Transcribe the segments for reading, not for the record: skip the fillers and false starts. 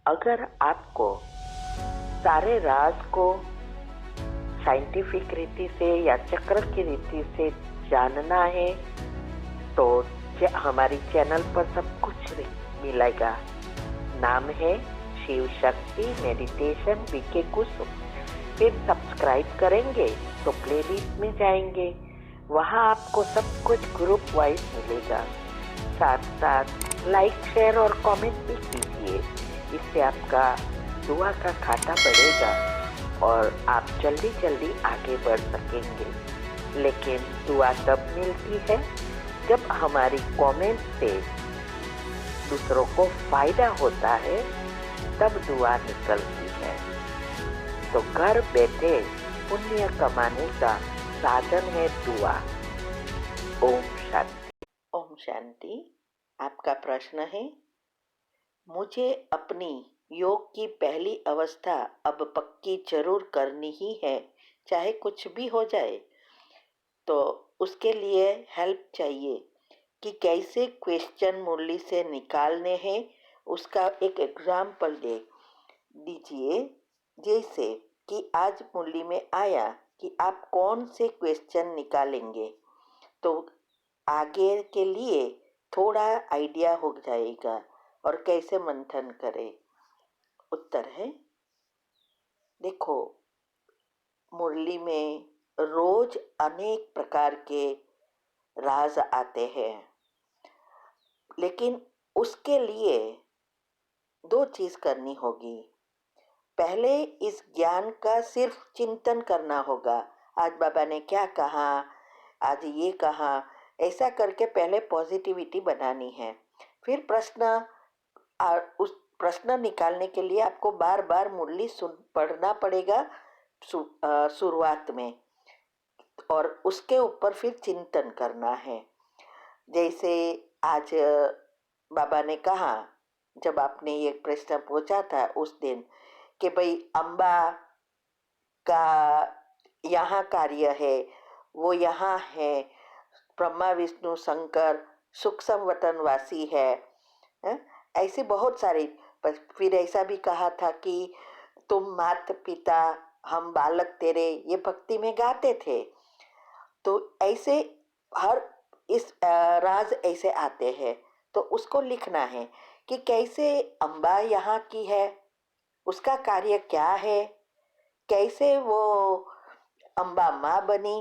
अगर आपको सारे राज को साइंटिफिक रीति से या चक्र की रीति से जानना है तो हमारी चैनल पर सब कुछ मिलेगा। नाम है शिव शक्ति मेडिटेशन बीके कुसुम। फिर सब्सक्राइब करेंगे तो प्लेलिस्ट में जाएंगे, वहाँ आपको सब कुछ ग्रुप वाइज मिलेगा। साथ साथ लाइक शेयर और कमेंट भी कीजिए, इससे आपका दुआ का खाता बढ़ेगा और आप जल्दी जल्दी आगे बढ़ सकेंगे। लेकिन दुआ तब मिलती है जब हमारी कमेंट से दूसरों को फायदा होता है, तब दुआ निकलती है। तो घर बैठे पुण्य कमाने का साधन है दुआ। ओम शांति। ओम शांति। आपका प्रश्न है, मुझे अपनी योग की पहली अवस्था अब पक्की जरूर करनी ही है, चाहे कुछ भी हो जाए। तो उसके लिए हेल्प चाहिए कि कैसे क्वेश्चन मुरली से निकालने हैं, उसका एक एग्जाम्पल दीजिए। जैसे कि आज मुरली में आया कि आप कौन से क्वेश्चन निकालेंगे, तो आगे के लिए थोड़ा आइडिया हो जाएगा और कैसे मंथन करें। उत्तर है, देखो, मुरली में रोज अनेक प्रकार के राज आते हैं, लेकिन उसके लिए दो चीज करनी होगी। पहले इस ज्ञान का सिर्फ चिंतन करना होगा। आज बाबा ने क्या कहा, आज ये कहा, ऐसा करके पहले पॉजिटिविटी बनानी है। फिर उस प्रश्न निकालने के लिए आपको बार बार मुरली पढ़ना पड़ेगा शुरुआत में, और उसके ऊपर फिर चिंतन करना है। जैसे आज बाबा ने कहा, जब आपने ये प्रश्न पूछा था उस दिन कि भाई अम्बा का यहाँ कार्य है, वो यहाँ है, ब्रह्मा विष्णु शंकर सुख संवतन वासी है? ऐसी बहुत सारी। फिर ऐसा भी कहा था कि तुम मात पिता हम बालक तेरे, ये भक्ति में गाते थे। तो ऐसे हर इस राज ऐसे आते हैं, तो उसको लिखना है कि कैसे अम्बा यहाँ की है, उसका कार्य क्या है, कैसे वो अम्बा माँ बनी,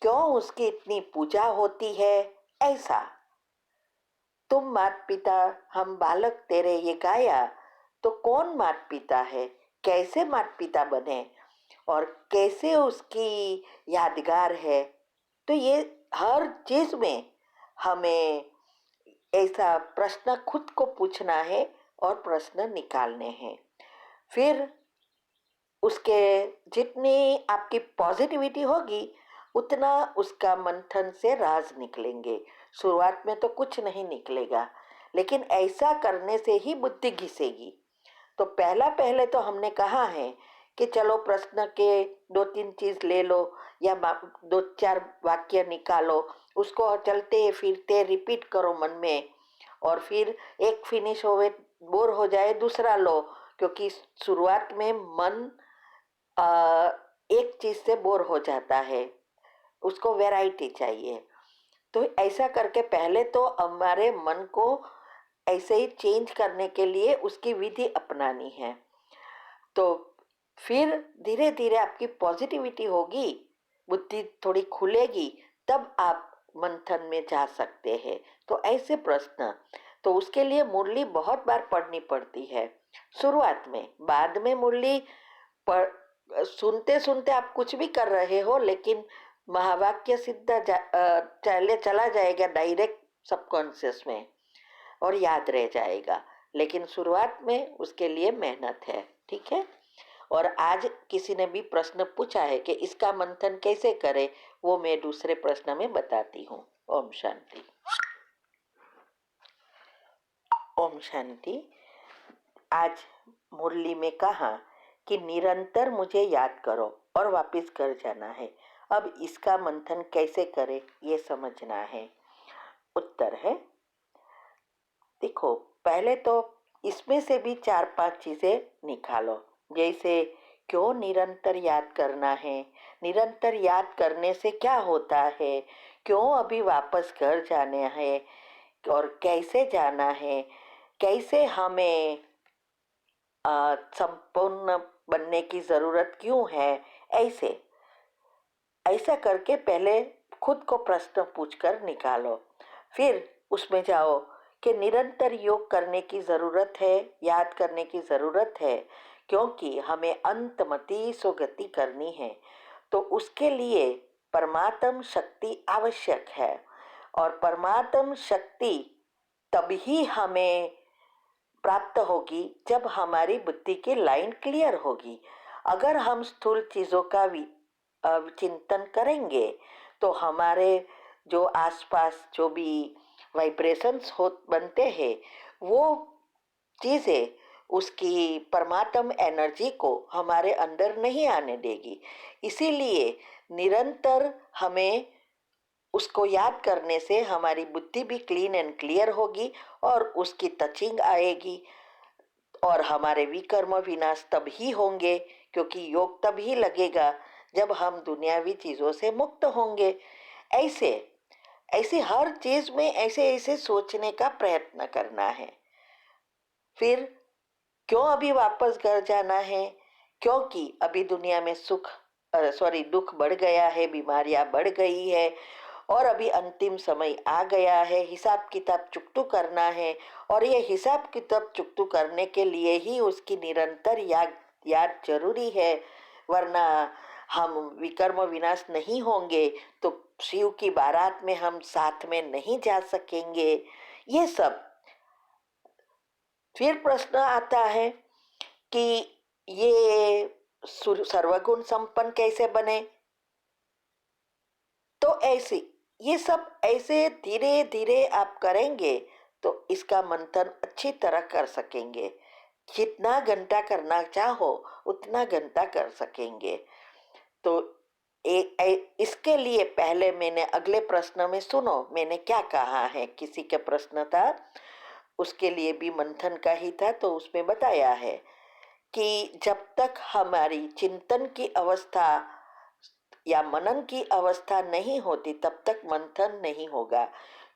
क्यों उसकी इतनी पूजा होती है। ऐसा तुम मात पिता हम बालक तेरे ये गाया, तो कौन मात पिता है, कैसे मात पिता बने और कैसे उसकी यादगार है। तो ये हर चीज में हमें ऐसा प्रश्न खुद को पूछना है और प्रश्न निकालने हैं। फिर उसके जितनी आपकी पॉजिटिविटी होगी उतना उसका मंथन से राज निकलेंगे। शुरुआत में तो कुछ नहीं निकलेगा, लेकिन ऐसा करने से ही बुद्धि घिसेगी। तो पहले तो हमने कहा है कि चलो प्रश्न के दो तीन चीज ले लो या दो चार वाक्य निकालो, उसको चलते फिरते रिपीट करो मन में, और फिर एक फिनिश होवे, बोर हो जाए दूसरा लो, क्योंकि शुरुआत में मन एक चीज से बोर हो जाता है, उसको वैरायटी चाहिए। तो ऐसा करके पहले तो हमारे मन को ऐसे ही चेंज करने के लिए उसकी विधि अपनानी है। तो फिर धीरे धीरे आपकी पॉजिटिविटी होगी, बुद्धि थोड़ी खुलेगी, तब आप मंथन में जा सकते हैं। तो ऐसे प्रश्न, तो उसके लिए मुरली बहुत बार पढ़नी पड़ती है शुरुआत में। बाद में मुरली सुनते सुनते आप कुछ भी कर रहे हो, लेकिन महावाक्य सीधा चला जाएगा डायरेक्ट सबकॉन्शियस में और याद रह जाएगा। लेकिन शुरुआत में उसके लिए मेहनत है, ठीक है। और आज किसी ने भी प्रश्न पूछा है कि इसका मंथन कैसे करें, वो मैं दूसरे प्रश्न में बताती हूँ। ओम शांति। ओम शांति। आज मुरली में कहा कि निरंतर मुझे याद करो और वापस कर जाना है। अब इसका मंथन कैसे करें ये समझना है। उत्तर है, देखो, पहले तो इसमें से भी 4-5 चीजें निकालो। जैसे क्यों निरंतर याद करना है, निरंतर याद करने से क्या होता है, क्यों अभी वापस घर जाना है और कैसे जाना है, कैसे हमें संपूर्ण बनने की जरूरत क्यों है। ऐसे ऐसा करके पहले खुद को प्रश्न पूछकर निकालो, फिर उसमें जाओ कि निरंतर योग करने की जरूरत है, याद करने की जरूरत है, क्योंकि हमें अंतमति सुगति करनी है। तो उसके लिए परमात्म शक्ति आवश्यक है, और परमात्म शक्ति तभी हमें प्राप्त होगी जब हमारी बुद्धि की लाइन क्लियर होगी। अगर हम स्थूल चीजों का चिंतन करेंगे तो हमारे जो आसपास जो भी वाइब्रेशंस हो बनते हैं, वो चीजें उसकी परमात्म एनर्जी को हमारे अंदर नहीं आने देगी। इसीलिए निरंतर हमें उसको याद करने से हमारी बुद्धि भी क्लीन एंड क्लियर होगी और उसकी टचिंग आएगी, और हमारे विकर्म विनाश तब ही होंगे, क्योंकि योग तब ही लगेगा जब हम दुनियावी चीजों से मुक्त होंगे। ऐसे ऐसे हर चीज में ऐसे ऐसे सोचने का प्रयत्न करना है। फिर क्यों अभी वापस घर जाना है, क्योंकि अभी दुनिया में दुख बढ़ गया है, बीमारियां बढ़ गई है, और अभी अंतिम समय आ गया है, हिसाब किताब चुकतू करना है। और ये हिसाब किताब चुकतू करने के लिए ही उसकी निरंतर याद जरूरी है, वरना हम विकर्म विनाश नहीं होंगे तो शिव की बारात में हम साथ में नहीं जा सकेंगे। ये सब फिर प्रश्न आता है कि ये सर्वगुण संपन्न कैसे बने। तो ऐसे ये सब ऐसे धीरे धीरे आप करेंगे तो इसका मंथन अच्छी तरह कर सकेंगे। जितना घंटा करना चाहो उतना घंटा कर सकेंगे। तो इसके लिए पहले मैंने अगले प्रश्न में सुनो मैंने क्या कहा है। किसी का प्रश्न था, उसके लिए भी मंथन का ही था, तो उसमें बताया है कि जब तक हमारी चिंतन की अवस्था या मनन की अवस्था नहीं होती तब तक मंथन नहीं होगा।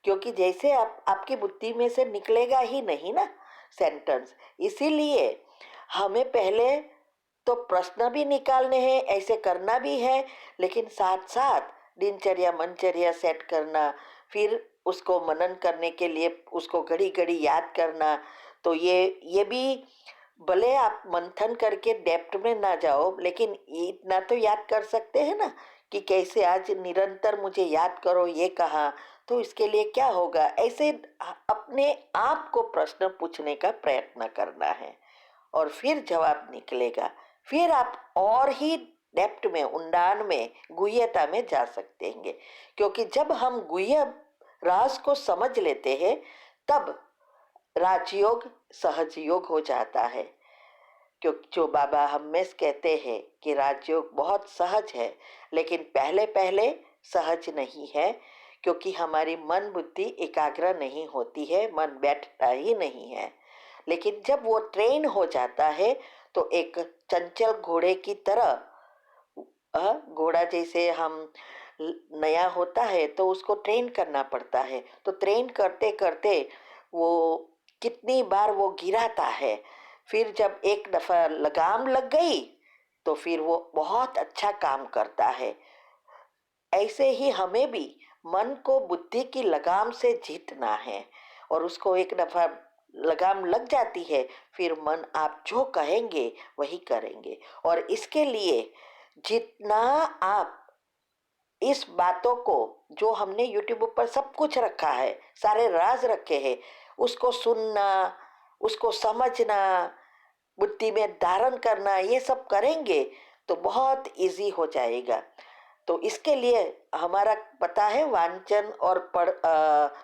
क्योंकि जैसे आपकी बुद्धि में से निकलेगा ही नहीं ना सेंटेंस। इसीलिए हमें पहले तो प्रश्न भी निकालने हैं, ऐसे करना भी है, लेकिन साथ साथ दिनचर्या मनचर्या सेट करना, फिर उसको मनन करने के लिए उसको घड़ी घड़ी याद करना। तो ये भी भले आप मंथन करके डेप्थ में ना जाओ, लेकिन इतना तो याद कर सकते हैं ना कि कैसे आज निरंतर मुझे याद करो ये कहा, तो इसके लिए क्या होगा। ऐसे अपने आप को प्रश्न पूछने का प्रयत्न करना है और फिर जवाब निकलेगा। फिर आप और ही डेप्थ में ऊंडान में गुह्यता में जा सकते हैं। क्योंकि जब हम गुह्य राज को समझ लेते हैं तब राजयोग सहज योग हो जाता है। क्योंकि जो बाबा हमेशा कहते हैं कि राजयोग बहुत सहज है, लेकिन पहले पहले सहज नहीं है, क्योंकि हमारी मन बुद्धि एकाग्र नहीं होती है, मन बैठता ही नहीं है। लेकिन जब वो ट्रेन हो जाता है तो एक चंचल घोड़े की तरह, घोड़ा जैसे हम नया होता है तो उसको ट्रेन करना पड़ता है, तो ट्रेन करते करते वो कितनी बार वो गिराता है, फिर जब एक दफा लगाम लग गई तो फिर वो बहुत अच्छा काम करता है। ऐसे ही हमें भी मन को बुद्धि की लगाम से जीतना है, और उसको एक दफा लगाम लग जाती है फिर मन आप जो कहेंगे वही करेंगे। और इसके लिए जितना आप इस बातों को, जो हमने यूट्यूब पर सब कुछ रखा है, सारे राज रखे हैं, उसको सुनना, उसको समझना, बुद्धि में धारण करना, ये सब करेंगे तो बहुत इजी हो जाएगा। तो इसके लिए हमारा पता है वांचन और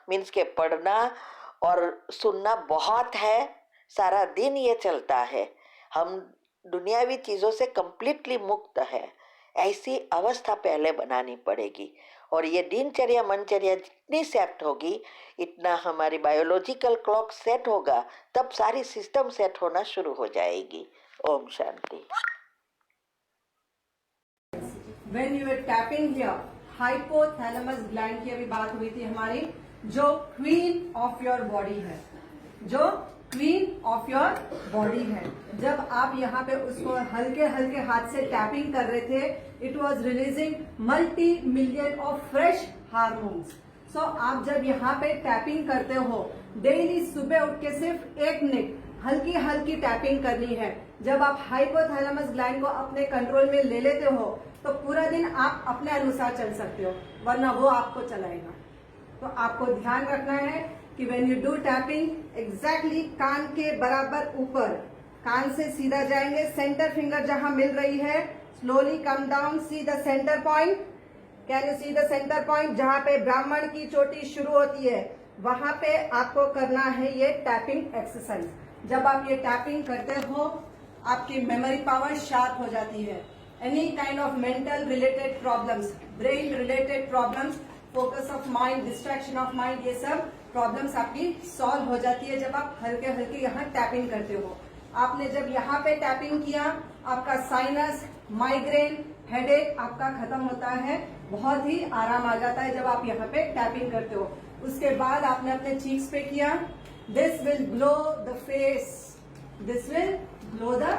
मीन्स के पढ़ना और सुनना बहुत है, सारा दिन ये चलता है। हम दुनियावी चीजों से कंप्लीटली मुक्त है, ऐसी अवस्था पहले बनानी पड़ेगी। और ये दिनचर्या मनचर्या जितनी सेट होगी इतना हमारी बायोलॉजिकल क्लॉक सेट होगा, तब सारी सिस्टम सेट होना शुरू हो जाएगी। Om Shanti. When you were tapping here, hypothalamus gland की अभी बात हुई थी हमारी, जो क्वीन ऑफ योर बॉडी है, जो क्वीन ऑफ योर बॉडी है। जब आप यहाँ पे उसको हल्के हल्के हाथ से टैपिंग कर रहे थे, it was releasing multi million of fresh hormones. So आप जब यहाँ पे टैपिंग करते हो, डेली सुबह उठ के सिर्फ 1 मिनट हल्की हल्की टैपिंग करनी है। जब आप हाइपोथैलेमस ग्लैंड को अपने कंट्रोल में ले लेते हो तो पूरा दिन आप अपने अनुसार चल सकते हो, वरना वो आपको चलाएगा। तो आपको ध्यान रखना है कि when you do tapping, exactly कान के बराबर ऊपर, कान से सीधा जाएंगे, सेंटर फिंगर जहां मिल रही है, slowly come down, see the centre point. Can you see the centre point? जहां पे ब्राह्मण की चोटी शुरू होती है, वहां पे आपको करना है ये टैपिंग एक्सरसाइज। जब आप ये टैपिंग करते हो, आपकी मेमोरी पावर शार्प हो जाती है। Any kind of mental related problems, brain related problems, focus of mind, distraction of mind, ये सब प्रॉब्लम्स आपकी सॉल्व हो जाती है जब आप हल्के हल्के यहाँ टैपिंग करते हो। आपने जब यहाँ पे टैपिंग किया, आपका साइनस, माइग्रेन, हेडेक आपका खत्म होता है, बहुत ही आराम आ जाता है जब आप यहाँ पे टैपिंग करते हो। उसके बाद आपने अपने चीक्स पे किया, this will glow the face, this will glow the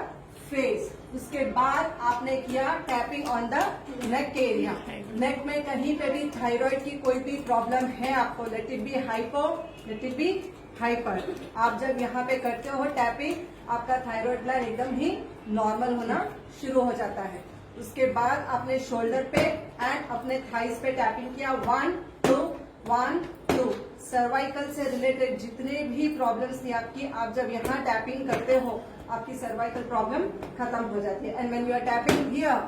face. उसके बाद आपने किया tapping on the neck area. Neck में कहीं पे भी थायराइड की कोई भी प्रॉब्लम है आपको, let it be hypo, let it be hyper, आप जब यहाँ पे करते हो टैपिंग, आपका थायराइड ग्लैंड एकदम ही नॉर्मल होना शुरू हो जाता है। उसके बाद आपने शोल्डर पे एंड अपने थाइस पे टैपिंग किया, 1 2 1 2। सर्वाइकल से रिलेटेड जितने भी प्रॉब्लम्स थी आपकी, आप जब यहाँ टैपिंग करते हो आपकी सर्वाइकल प्रॉब्लम खत्म हो जाती है। And when you are tapping here,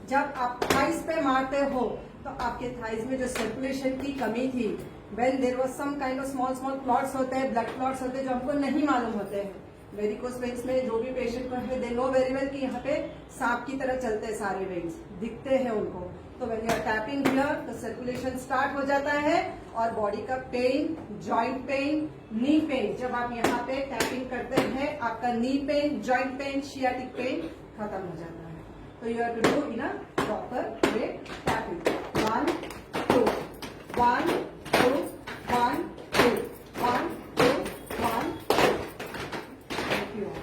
जब आप थाइस पे मारते हो तो आपके थाइस में जो सर्कुलेशन की कमी थी, when there was some kind of small small clots होते हैं, ब्लड क्लॉट्स होते हैं जो हमको नहीं मालूम होते हैं। वेरिकोस वेन्स में जो भी पेशेंट को है, दे नो वेरी वेल कि यहाँ पे सांप की तरह चलते हैं सारे वेन्स, दिखते हैं उनको। तो when you are tapping here, तो सर्कुलेशन स्टार्ट हो जाता है और बॉडी का pain, joint pain, knee pain, जब आप यहाँ पे टैपिंग करते हैं, आपका knee pain, joint pain, sciatic pain खत्म हो जाता है। तो you have to do in a proper way tapping. 1 2 1 2 1